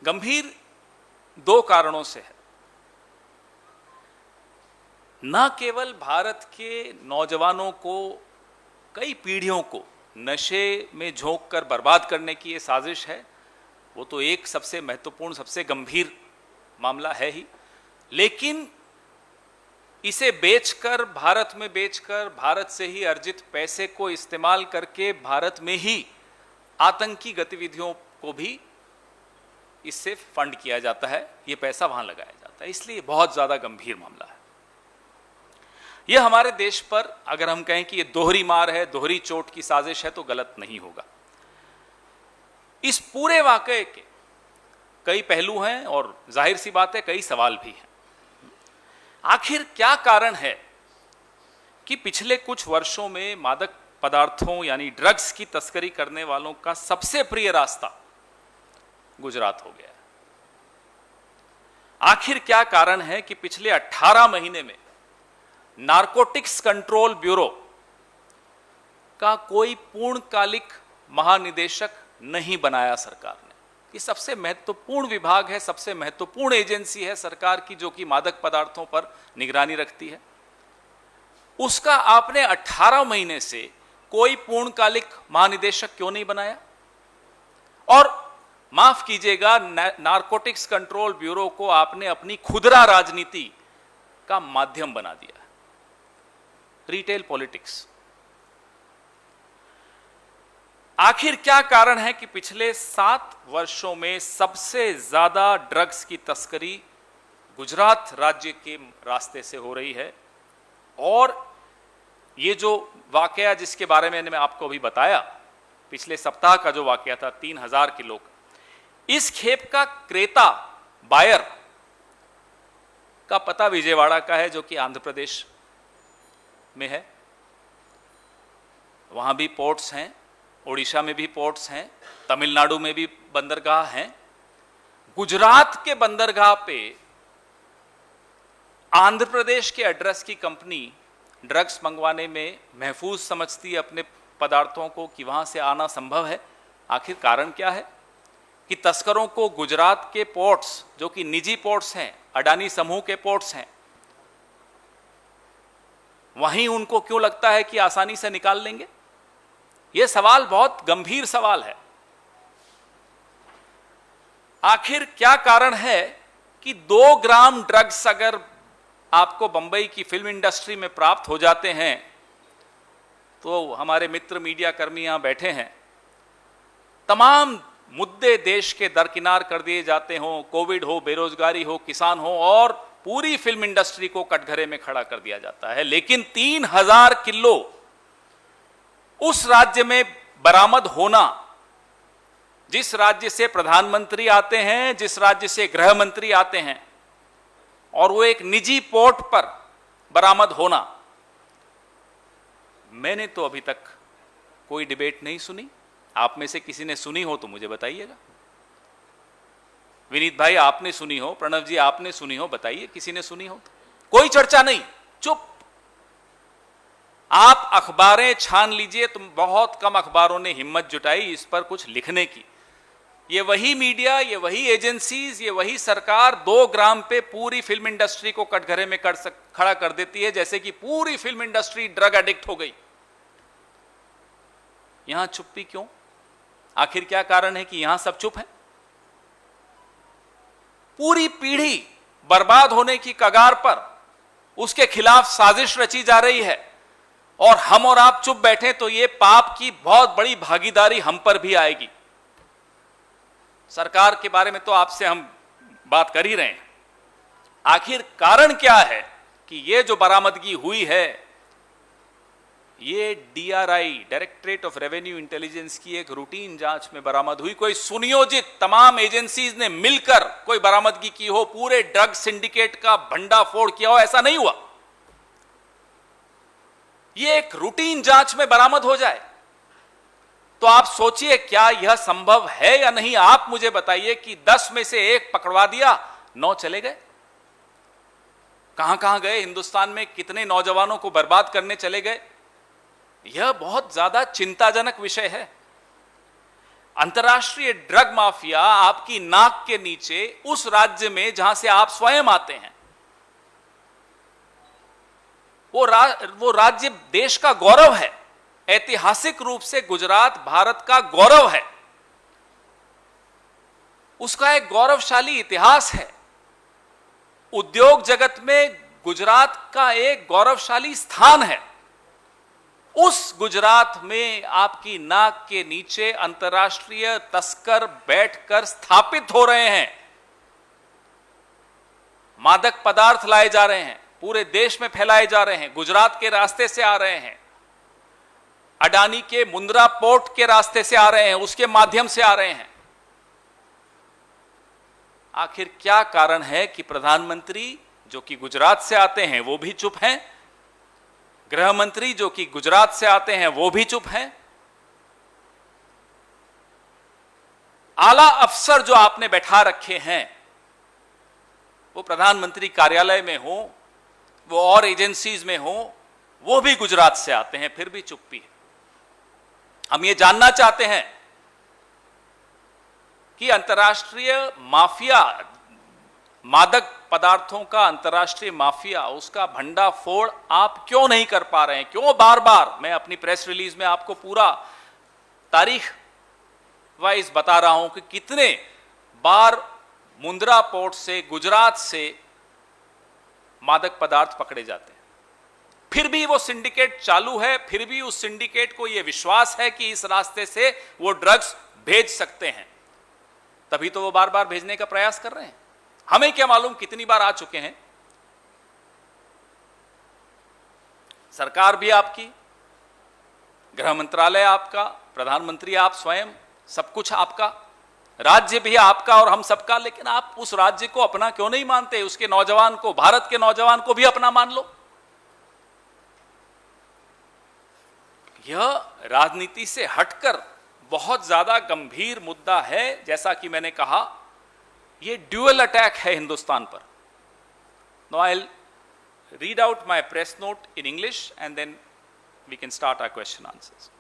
गंभीर दो कारणों से है। न केवल भारत के नौजवानों को, कई पीढ़ियों को नशे में झोंक कर बर्बाद करने की ये साजिश है, वो तो एक सबसे महत्वपूर्ण, सबसे गंभीर मामला है ही, लेकिन इसे बेचकर, भारत में बेचकर, भारत से ही अर्जित पैसे को इस्तेमाल करके भारत में ही आतंकी गतिविधियों को भी इससे फंड किया जाता है, ये पैसा वहां लगाया जाता है। इसलिए बहुत ज्यादा गंभीर मामला है। यह हमारे देश पर अगर हम कहें कि यह दोहरी मार है, दोहरी चोट की साजिश है, तो गलत नहीं होगा। इस पूरे वाकये के कई पहलू हैं और जाहिर सी बात है कई सवाल भी हैं। आखिर क्या कारण है कि पिछले कुछ वर्षों में मादक पदार्थों यानी ड्रग्स की तस्करी करने वालों का सबसे प्रिय रास्ता गुजरात हो गया है? आखिर क्या कारण है कि पिछले 18 महीने में नारकोटिक्स कंट्रोल ब्यूरो का कोई पूर्णकालिक महानिदेशक नहीं बनाया सरकार ने? ये सबसे महत्वपूर्ण विभाग है, सबसे महत्वपूर्ण एजेंसी है सरकार की, जो कि मादक पदार्थों पर निगरानी रखती है। उसका आपने 18 महीने से कोई पूर्णकालिक महानिदेशक क्यों नहीं बनाया? और माफ कीजिएगा, नारकोटिक्स कंट्रोल ब्यूरो को आपने अपनी खुदरा राजनीति का माध्यम बना दिया, रिटेल पॉलिटिक्स। आखिर क्या कारण है कि पिछले 7 वर्षों में सबसे ज्यादा ड्रग्स की तस्करी गुजरात राज्य के रास्ते से हो रही है? और ये जो वाकया जिसके बारे में मैंने आपको अभी बताया, पिछले सप्ताह का जो वाकया था 3000 किलो का, इस खेप का क्रेता, बायर का पता विजयवाड़ा का है, जो कि आंध्र प्रदेश में है। वहां भी पोर्ट्स हैं, ओडिशा में भी पोर्ट्स हैं, तमिलनाडु में भी बंदरगाह हैं। गुजरात के बंदरगाह पे आंध्र प्रदेश के एड्रेस की कंपनी ड्रग्स मंगवाने में महफूज समझती है अपने पदार्थों को कि वहां से आना संभव है। आखिर कारण क्या है कि तस्करों को गुजरात के पोर्ट्स, जो कि निजी पोर्ट्स हैं, अडानी समूह के पोर्ट्स हैं, वहीं उनको क्यों लगता है कि आसानी से निकाल लेंगे? यह सवाल बहुत गंभीर सवाल है। आखिर क्या कारण है कि 2 ग्राम ड्रग्स अगर आपको बंबई की फिल्म इंडस्ट्री में प्राप्त हो जाते हैं, तो हमारे मित्र मीडिया कर्मी यहां बैठे हैं, तमाम मुद्दे देश के दरकिनार कर दिए जाते हों, कोविड हो, बेरोजगारी हो, किसान हो, और पूरी फिल्म इंडस्ट्री को कटघरे में खड़ा कर दिया जाता है। लेकिन 3000 किलो उस राज्य में बरामद होना, जिस राज्य से प्रधानमंत्री आते हैं, जिस राज्य से गृह मंत्री आते हैं, और वो एक निजी पोर्ट पर बरामद होना, मैंने तो अभी तक कोई डिबेट नहीं सुनी। आप में से किसी ने सुनी हो तो मुझे बताइएगा। विनीत भाई आपने सुनी हो, प्रणव जी आपने सुनी हो, बताइए किसी ने सुनी हो तो। कोई चर्चा नहीं, चुप। आप अखबारें छान लीजिए, तुम बहुत कम अखबारों ने हिम्मत जुटाई इस पर कुछ लिखने की। ये वही मीडिया, ये वही एजेंसीज, ये वही सरकार 2 ग्राम पे पूरी फिल्म इंडस्ट्री को कटघरे में खड़ा कर देती है, जैसे कि पूरी फिल्म इंडस्ट्री ड्रग एडिक्ट हो गई। यहां चुप्पी क्यों? आखिर क्या कारण है कि यहां सब चुप हैं? पूरी पीढ़ी बर्बाद होने की कगार पर, उसके खिलाफ साजिश रची जा रही है, और हम और आप चुप बैठे तो ये पाप की बहुत बड़ी भागीदारी हम पर भी आएगी। सरकार के बारे में तो आपसे हम बात कर ही रहे हैं। आखिर कारण क्या है कि ये जो बरामदगी हुई है, ये DRI, directorate of revenue intelligence की एक रूटीन जांच में बरामद हुई। कोई सुनियोजित तमाम एजेंसीज ने मिलकर कोई बरामदगी की हो, पूरे ड्रग सिंडिकेट का भंडाफोड़ किया हो, ऐसा नहीं हुआ। ये एक रूटीन जांच में बरामद हो जाए तो आप सोचिए क्या यह संभव है या नहीं? आप मुझे बताइए कि 10 में से 1 पकड़वा दिया, 9 चले गए। कहां कहां गए? हिंदुस्तान में कितने नौजवानों को बर्बाद करने चले गए? यह बहुत ज्यादा चिंताजनक विषय है। अंतर्राष्ट्रीय ड्रग माफिया आपकी नाक के नीचे उस राज्य में जहां से आप स्वयं आते हैं, वो राज्य देश का गौरव है। ऐतिहासिक रूप से गुजरात भारत का गौरव है, उसका एक गौरवशाली इतिहास है। उद्योग जगत में गुजरात का एक गौरवशाली स्थान है। उस गुजरात में आपकी नाक के नीचे अंतर्राष्ट्रीय तस्कर बैठकर स्थापित हो रहे हैं, मादक पदार्थ लाए जा रहे हैं, पूरे देश में फैलाए जा रहे हैं, गुजरात के रास्ते से आ रहे हैं, अडानी के मुंद्रा पोर्ट के रास्ते से आ रहे हैं, उसके माध्यम से आ रहे हैं। आखिर क्या कारण है कि प्रधानमंत्री जो कि गुजरात से आते हैं वो भी चुप हैं, गृह मंत्री जो कि गुजरात से आते हैं वो भी चुप हैं, आला अफसर जो आपने बैठा रखे हैं वो प्रधानमंत्री कार्यालय में हो, वो और एजेंसीज में हो, वो भी गुजरात से आते हैं, फिर भी चुप्पी है। हम ये जानना चाहते हैं कि अंतर्राष्ट्रीय माफिया, मादक पदार्थों का अंतर्राष्ट्रीय माफिया, उसका भंडाफोड़ आप क्यों नहीं कर पा रहे हैं? क्यों बार बार, मैं अपनी प्रेस रिलीज में आपको पूरा तारीख वाइज बता रहा हूं कि कितने बार मुंद्रा पोर्ट से, गुजरात से मादक पदार्थ पकड़े जाते हैं, फिर भी वो सिंडिकेट चालू है, फिर भी उस सिंडिकेट को यह विश्वास है कि इस रास्ते से वो ड्रग्स भेज सकते हैं, तभी तो वो बार बार भेजने का प्रयास कर रहे हैं। हमें क्या मालूम कितनी बार आ चुके हैं। सरकार भी आपकी, गृह मंत्रालय आपका, प्रधानमंत्री आप स्वयं, सब कुछ आपका, राज्य भी आपका और हम सबका, लेकिन आप उस राज्य को अपना क्यों नहीं मानते? उसके नौजवान को, भारत के नौजवान को भी अपना मान लो। यह राजनीति से हटकर बहुत ज्यादा गंभीर मुद्दा है। जैसा कि मैंने कहा, ये ड्यूअल अटैक है हिंदुस्तान पर। Now I will read out my press note in English and then we can start our question answers.